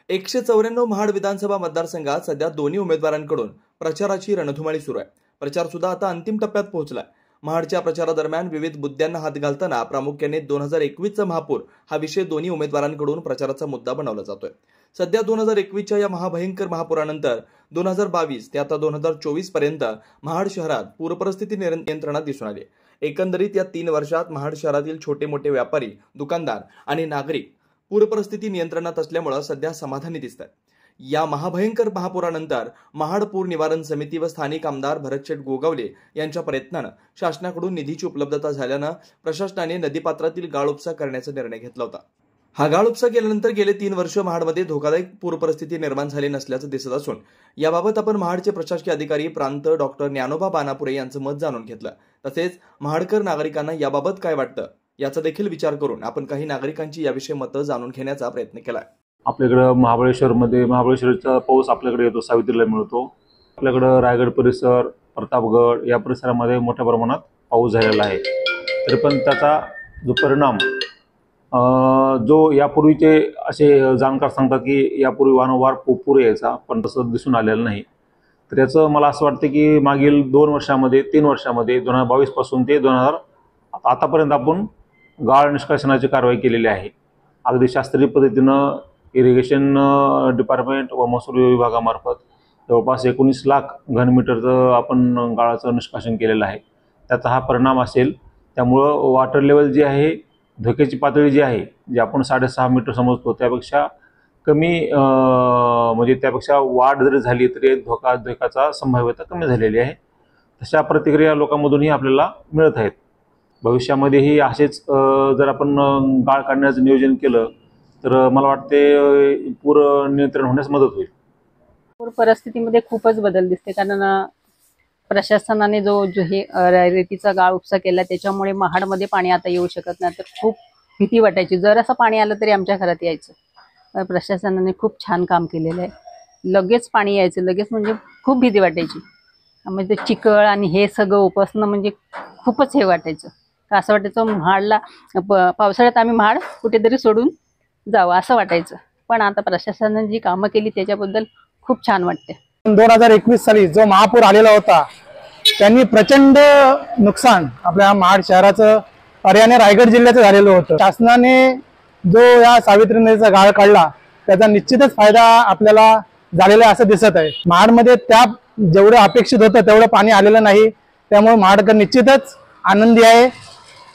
194 महाड विधानसभा मतदारसंघात सध्या दोन्ही उमेदवारांकडून प्रचाराची रणधुमाळी सुरू आहे। प्रचार सुद्धा आता अंतिम टप्प्यात पोहोचलाय। महाडच्या प्रचारादरम्यान विविध मुद्द्यांना हात घालताना प्रामुख्याने 2021चा महापूर हा विषय दोन्ही उमेदवारांकडून प्रचाराचा मुद्दा बनवला जातोय। सध्या 2021च्या या महाभयंकर महापुरानंतर 2022 ते आता 2024 पर्यंत महाड शहरात पूरपरिस्थिती नियंत्रणात दिसून आली। एकंदरीत या 3 वर्षात महाड शहरातील छोटे मोठे व्यापारी, दुकानदार आणि नागरिक पूरपरिस्थिती नियंत्रणात असल्यामुळे सध्या समाधानी दिसतात। या महाभयंकर महापुरानंतर महाड पूर निवारण समिती व स्थानिक आमदार भरतशेठ गोगावले यांच्या प्रयत्नाने शासनाकडून निधीची उपलब्धता झाल्याने प्रशासनाने नदीपात्रातील गाळ उपसा करण्याचा निर्णय घेतला होता। हा गाळ उपसा केल्यानंतर गेले 3 वर्ष महाडमध्ये धोकादायक पूरपरिस्थिती निर्माण झाली नसल्याचं दिसत असून याबाबत आपण महाडचे प्रशासकीय अधिकारी प्रांत डॉक्टर ज्ञानोबा बानापुरे यांचं मत जाणून घेतलं। तसेच महाडकर नागरिकांना याबाबत काय वाटतं याचा देखील विचार करून आपण काही नागरिकांची याविषयी मतं जाणून घेण्याचा प्रयत्न केला। आपल्याकडे महाबळेश्वरचा पाऊस आपल्याकडे येतो, सावित्रीला मिळतो। आपल्याकडे रायगड परिसर, प्रतापगड या परिसरामध्ये मोठ्या प्रमाणात पाऊस झालेला आहे। तरी पण त्याचा जो परिणाम जो यापूर्वीचे असे जाणकार सांगतात की यापूर्वी वारंवार पूर यायचा, पण तसं दिसून आलेलं नाही। तर याचं मला असं वाटतं की मागील 2 वर्षामध्ये 3 वर्षामध्ये 2022 पासून ते 2000 आतापर्यंत आपण गाळ निष्कासनाची कारवाई केलेली आहे। अगदी शास्त्रीय पद्धतीनं इरिगेशन डिपार्टमेंट व महसूल विभागामार्फत जवळपास 19 लाख घनमीटरचं आपण गाळाचं निष्कासन केलेलं आहे। त्याचा हा परिणाम असेल। त्यामुळं वॉटर लेवल जी आहे, धोक्याची पातळी जी आहे, जी आपण 6.5 मीटर समजतो त्यापेक्षा कमी, म्हणजे त्यापेक्षा वाढ जरी झाली तरी धोक्याचा संभाव्यता कमी झालेली आहे। तशा प्रतिक्रिया लोकांमधूनही आपल्याला मिळत आहेत। भविष्यामध्येही असेच जर आपण गाळ काढण्याचं नियोजन केलं तर मला वाटते पूर नियंत्रण होण्यास मदत होईल। पूर परिस्थितीमध्ये खूपच बदल दिसते, कारण प्रशासनाने जो हे रेतीचा गाळ उपसा केला त्याच्यामुळे महाडमध्ये पाणी आता येऊ शकत नाही। तर खूप भीती वाटायची, जर असं पाणी आलं तरी आमच्या घरात यायचं। प्रशासनाने खूप छान काम केलेलं आहे। लगेच पाणी यायचं, लगेच, म्हणजे खूप भीती वाटायची। म्हणजे चिखल आणि हे सगळं उपसणं म्हणजे खूपच हे वाटायचं, असं वाटायचं महाडला पावसाळ्यात आम्ही महाड कुठेतरी सोडून जावं असं वाटायचं। पण आता प्रशासनाने जी कामं केली त्याच्याबद्दल खूप छान वाटते। 2021 साली जो महापूर आलेला होता त्यांनी प्रचंड नुकसान आपल्या महाड शहराचं, पर्यायाने रायगड जिल्ह्याचं झालेलं होतं। शासनाने जो या सावित्री नदीचा गाळ काढला त्याचा निश्चितच फायदा आपल्याला झालेला असं दिसत आहे। महाडमध्ये त्या जेवढं अपेक्षित होतं तेवढं पाणी आलेलं नाही, त्यामुळे महाडकर निश्चितच आनंदी आहे।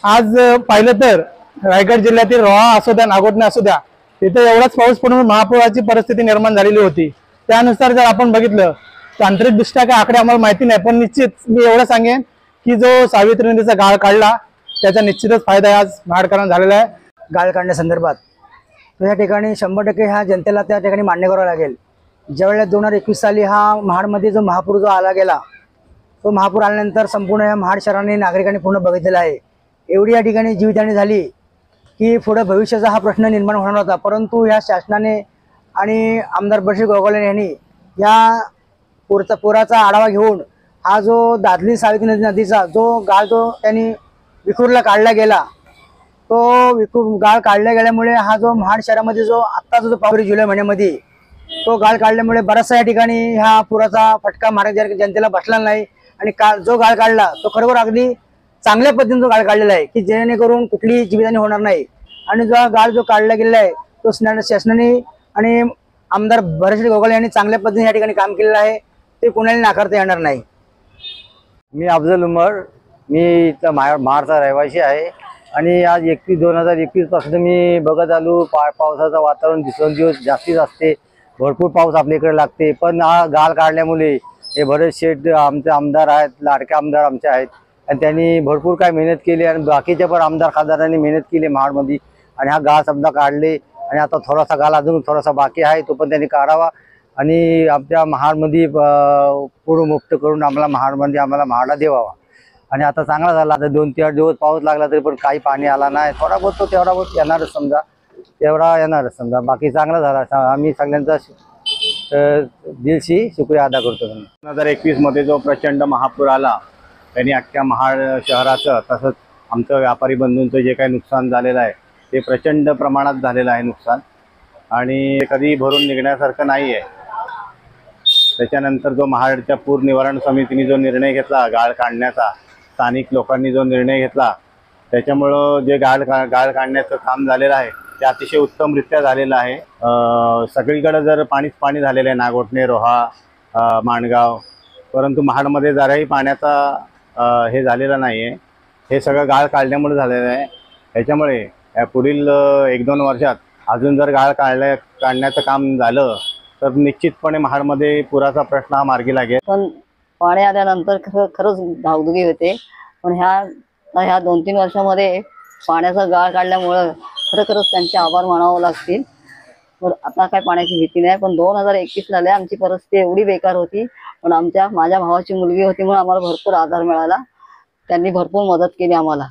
आज पाहिलं तर रायगड जिल्ह्यातील रोहा असू द्या, नागोठणे असू द्या, तिथे एवढाच पाऊस पडून महापुराची परिस्थिती निर्माण झालेली होती। त्यानुसार जर आपण बघितलं तांत्रिकदृष्ट्या काय आकडे आम्हाला माहिती नाही, पण निश्चित मी एवढं सांगेन की जो सावित्री नदीचा गाळ काढला त्याचा निश्चितच फायदा आज महाडकरांना झालेला आहे। गाळ काढण्यासंदर्भात तर या ठिकाणी 100% ह्या जनतेला त्या ठिकाणी मान्य करावं लागेल। ज्यावेळेला 2021 साली हा महाडमध्ये जो महापूर जो आला गेला, तो महापूर आल्यानंतर संपूर्ण या महाड शहराने नागरिकांनी पूर्ण बघितलेला आहे। एवढी या ठिकाणी जीवितहानी झाली की पुढे भविष्याचा हा प्रश्न निर्माण होणार होता, परंतु ह्या शासनाने आणि आमदार भरतशेठ गोगावले यांनी या पुराचा आढावा घेऊन हा जो दादली सावित्री नदीचा जो गाळ जो त्यांनी विखुरला काढला गेला, तो गाळ काढल्या गेल्यामुळे हा जो महाड शहरामध्ये जो आत्ताचा जो पाऊस जुलै महिन्यामध्ये तो गाळ काढल्यामुळे बराचसा या ठिकाणी ह्या पुराचा फटका महाराष्ट्र जनतेला बसला नाही। आणि जो गाळ काढला तो खरोखर अगदी चांगल्या पद्धतीने जो गाळ काढलेला आहे की जेणेकरून कुठलीही जीवितहानी होणार नाही। आणि जो गाळ जो काढला गेलेला आहे तो शासनाने आणि आमदार भरतशेठ गोगावले यांनी चांगल्या पद्धतीने या ठिकाणी काम केलेलं आहे, ते कोणाला नाकारता येणार नाही। मी अफजल उमर, मी इथं महाडचा रहिवासी आहे आणि आज 2021 पासून मी बघत आलो पावसाचं वातावरण दिवसेंदिवस जास्तीच असते, भरपूर पाऊस आपल्या इकडे लागते। पण हा गाळ काढल्यामुळे हे भरतशेठ आमचे आमदार आहेत, लाडके आमदार आमचे आहेत, आणि त्यांनी भरपूर काय मेहनत केली आणि बाकीच्या पण आमदार खासदारांनी मेहनत केली महाडमध्ये, आणि हा गाळ समजा काढले। आणि आता थोडासा गाळ अजून थोडासा बाकी आहे, तो पण त्यांनी काढावा आणि आमच्या महाडमध्ये पूरमुक्त करून आम्हाला महाडला देवावा। आणि आता चांगला झाला, आता 2-4 दिवस पाऊस लागला तरी पण काही पाणी आला नाही, थोडा बहुत तो तेवढा बहुत येणारच समजा, तेवढा येणारच समजा, बाकी चांगला झाला। आम्ही सगळ्यांचा दिलशी शुक्रिया अदा करतो। 2021 मध्ये जो प्रचंड महापूर आला त्यांनी अख्ख्या महाड शहराचं तसंच आमचं व्यापारी बंधूंचं जे काही नुकसान झालेलं आहे ते प्रचंड प्रमाणात झालेलं आहे नुकसान। आणि कधी भरून निघण्यासारखं नाही आहे. त्याच्यानंतर जो महाडच्या पूर निवारण समितीने जो निर्णय घेतला गाळ काढण्याचा, स्थानिक लोकांनी जो निर्णय घेतला, त्याच्यामुळं जे गाळ काढण्याचं काम झालेलं आहे ते अतिशय उत्तमरित्या झालेलं आहे. सगळीकडे जर पाणीच पाणी झालेलं आहे, नागोठणे, रोहा, माणगाव, परंतु महाडमध्ये जराही पाण्याचा हे झालेलं नाही आहे. हे सगळं गाळ काढल्यामुळे झालेलं आहे. त्याच्यामुळे या पुढील 1-2 वर्षात अजून जर गाळ काढण्याचं काम झालं तर निश्चितपणे महाडमध्ये पुराचा प्रश्न हा मार्गी लागेल. पण पाणी आल्यानंतर खरंच धाकधुकी होते. पण ह्या 2-3 वर्षामध्ये पाण्याचा गाळ काढल्यामुळं खरंच त्यांचे आभार मानावं लागतील. पण आता काय पाण्याची भीती नाही. पण 2021ला आमची परिस्थिती एवढी बेकार होती. पण माझ्या भावाची मुलगी होती म्हणून आम्हाला भरपूर आधार मिळाला. त्यांनी भरपूर मदत केली आम्हाला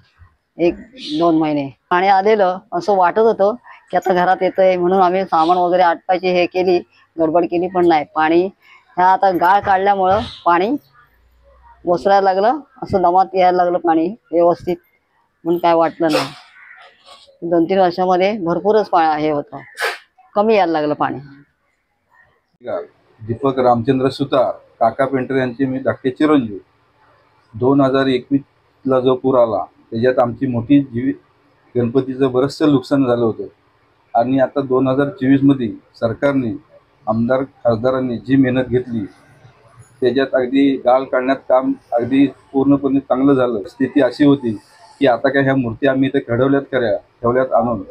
1-2 महिने. पाणी आलेलं असं वाटत होतं की आता घरात येतंय म्हणून आम्ही सामान वगैरे आटपायची हे केली, गडबड केली. पण नाही, पाणी आता गाळ काढल्यामुळं पाणी ओसरायला लागलं, असं दमात यायला लागलं पाणी व्यवस्थित, म्हणून काय वाटलं नाही. 2-3 वर्षामध्ये भरपूरच हे होतं, कमी यायला लागलं पाणी. दीपक रामचंद्र सुतार, काका पेंटर यांचे मी धाकटे चिरंजीव. 2021ला जो पूर आला त्याच्यात आमची मोठी गणपतीचं बरंचसं नुकसान झालं होतं. आणि आता 2024मध्ये सरकारने, आमदार खासदारांनी जी मेहनत घेतली त्याच्यात अगदी गाळ काढण्यात काम अगदी पूर्णपणे चांगलं झालं. स्थिती अशी होती की आता काय ह्या मूर्ती आम्ही इथे ठेवल्यात आणून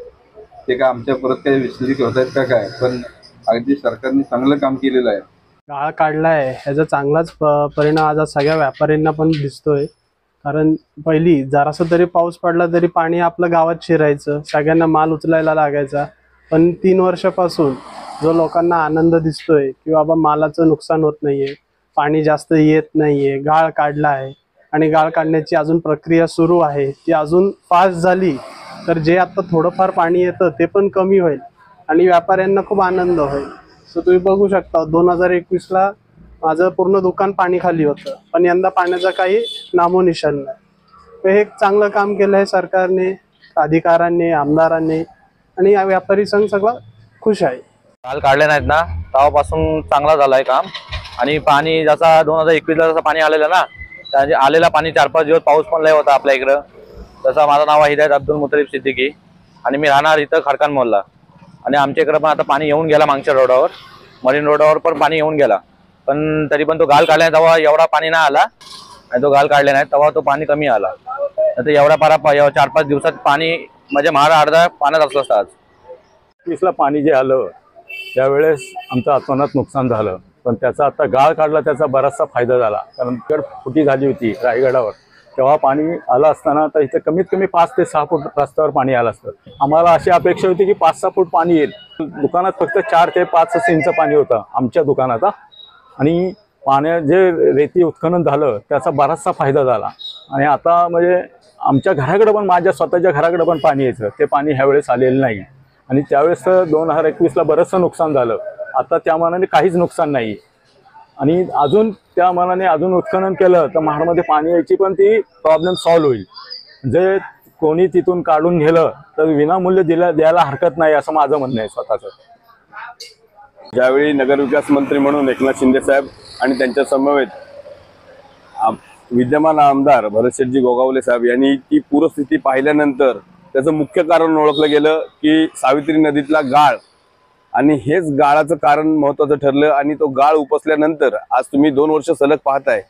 ते काय आमच्या परत काही विसर्जित होत आहेत का काय, पण अगदी सरकारने चांगलं काम केलेलं आहे. गाळ काढलाय ह्याचा चांगलाच परिणाम आज सगळ्या व्यापाऱ्यांना पण दिसतोय. कारण पहिली जरासा तरी पाऊस पडला तरी पाणी आपल्या गावात शिरायचं, सगळ्यांना माल उचलायला लागायचा. पण 3 वर्षापासून जो लोकांना आनंद दिसतोय की बाबा मालाचं नुकसान होत नाहीये, पाणी जास्त येत नाहीये, गाळ काढला आहे आणि गाळ काढण्याची अजून प्रक्रिया सुरू आहे, ती अजून फास्ट झाली तर जे आता थोडंफार पाणी येतं ते पण कमी होईल आणि व्यापाऱ्यांना खूप आनंद होईल. सो तुम्ही बघू शकता 2021ला माझं पूर्ण दुकान पाणी खाली होतं, पण यंदा पाण्याचा काही नामोनिशाण नाही. तर हे एक चांगलं काम केलं आहे सरकारने, अधिकाऱ्यांनी, आमदारांनी, आणि या व्यापारी संघ सगळं खुश आहे. गाळ काढले नाहीत ना तेव्हापासून चांगला झालाय काम. आणि पाणी जसा 2021ला जसं पाणी आलेलं ना, त्या आलेला पाणी 4-5 दिवस पाऊस पण लय होता आपल्या इकडं. तसं माझं नाव आहे हिदायत अब्दुल मुतलिब सिद्दीकी आणि मी राहणार इथं खडकान मोहल्ला. आणि आमच्या इकडं पण आता पाणी येऊन गेला, मागच्या रोडावर, मरीन रोडावर पण पाणी येऊन गेला. पण तरी पण तो गाळ काढला तेव्हा एवढा पाणी नाही आला, आणि तो गाळ काढले नाही तेव्हा तो पाणी कमी आला. तर एवढा 4-5 दिवसात पाणी म्हणजे महाड अर्धा पाण्यात असलं असतं. आज 20ला पाणी जे आलं त्यावेळेस आमचं अतोनात नुकसान झालं, पण त्याचा आता गाळ काढला त्याचा बराचसा फायदा झाला. कारण गड फुटी झाली होती रायगडावर, तेव्हा पाणी आलं असताना तर इथे कमीत कमी 5 ते 6 फूट रस्त्यावर पाणी आलं असतं. आम्हाला अशी अपेक्षा होती की 5-6 फूट पाणी येईल. दुकानात फक्त 4 ते 5 इंच पाणी होतं आमच्या दुकानात. आणि जे रेती उत्खनन झालं त्याचा बराचसा फायदा झाला. आणि आता म्हणजे आमच्या घराकडे पण, माझ्या स्वतःच्या घराकडे पण पाणी यायचं, ते पाणी ह्यावेळेस आलेलं नाही. आणि त्यावेळेस 2021ला बरंचसं नुकसान झालं. आता त्या मानाने काहीच नुकसान नाही. आणि अजून त्या मानाने अजून उत्खनन केलं तर महाडमध्ये पाणी यायची पण ती प्रॉब्लेम सॉल्व्ह होईल. जे कोणी तिथून काढून गेलं तर विनामूल्य द्यायला हरकत नाही, असं माझं म्हणणं आहे स्वतःचं. ज्यावेळी नगरविकास मंत्री म्हणून एकनाथ शिंदे साहेब आणि त्यांच्या समवेत विद्यमान आमदार भरतशेठजी गोगावले साहेब यांनी ती पूरस्थिती पाहिल्यानंतर त्याचं मुख्य कारण ओळखलं गेलं की सावित्री नदीतला गाळ, आणि हेच गाळाचं कारण महत्त्वाचं ठरलं. आणि तो गाळ उपसल्यानंतर आज तुम्ही 2 वर्ष सलग पाहताय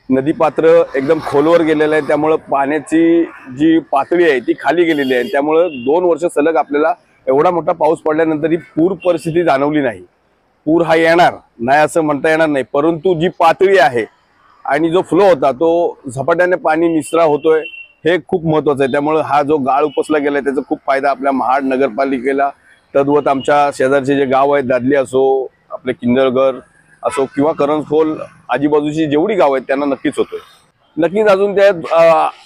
नदीपात्र एकदम खोलवर गेलेलं आहे. त्यामुळं पाण्याची जी पातळी आहे ती खाली गेलेली आहे. त्यामुळं 2 वर्ष सलग आपल्याला एवढा मोठा पाऊस पडल्यानंतर ही पूर परिस्थिती जाणवली नाही. पूर हा येणार नाही असं म्हणता येणार नाही, परंतु जी पातळी आहे आणि जो फ्लो होता तो झपाट्याने पाणी निसरा होतोय, हे खूप महत्त्वाचं आहे. त्यामुळे हा जो गाळ उपसला गेला त्याचा खूप फायदा आपल्या महाड नगरपालिकेला, तद्वत आमच्या शेजारचे जे गाव आहेत, दादली असो, आपले किंजळगर असो किंवा करंजखोल, आजूबाजूची जेवढी गाव आहेत त्यांना नक्कीच होतोय. नक्कीच अजून त्यात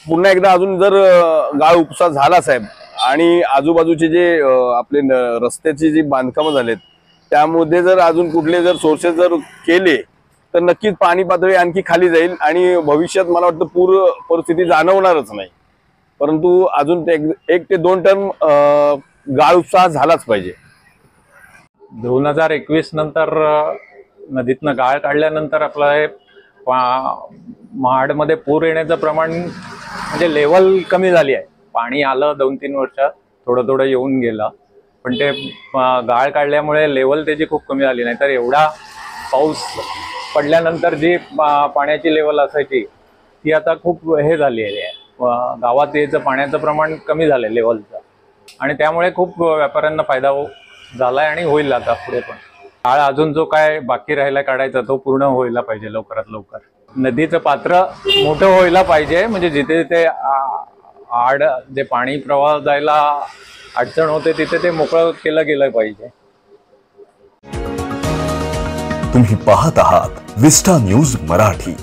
पुन्हा एकदा अजून जर गाळ उपसा झाला साहेब, आणि आजूबाजूचे जे आपले रस्त्याची जी बांधकामं झालेत त्यामध्ये जर अजून कुठले जर सोर्सेस जर केले तर नक्कीच पाणी पातळी आणखी खाली जाईल आणि भविष्यात मला वाटतं पूर परिस्थिती जाणवणारच नाही. परंतु अजून 1 ते 2 टन गाळ उपसा झालाच पाहिजे. 2021 नंतर नदीतनं गाळ काढल्यानंतर आपलं हे महाडमध्ये पूर येण्याचं प्रमाण म्हणजे लेवल कमी झाली आहे. पाणी आलं 2-3 वर्षात थोडं थोडं येऊन गेलं, पण ते गाळ काढल्यामुळे लेवल त्याची खूप कमी झाली. नाही तर एवढा पाऊस पडल्यानंतर जी पाण्याची लेवल असायची ती आता खूप हे झाली आहे. गावात यायचं पाण्याचं प्रमाण कमी झालं आहे लेवलचं, आणि त्यामुळे खूप व्यापाऱ्यांना फायदा झालाय आणि होईल आता पुढे पण. गाळ अजून जो काय बाकी राहिला काढायचा तो पूर्ण व्हायला पाहिजे लवकरात लवकर. नदीचं पात्र मोठं व्हायला पाहिजे, म्हणजे जिथे जिथे आड जे पाणी प्रवाह जायला अडचण होते तिथे ते मोकळं केलं गेलं पाहिजे. तुम्ही पाहत आहात विस्टा न्यूज मराठी.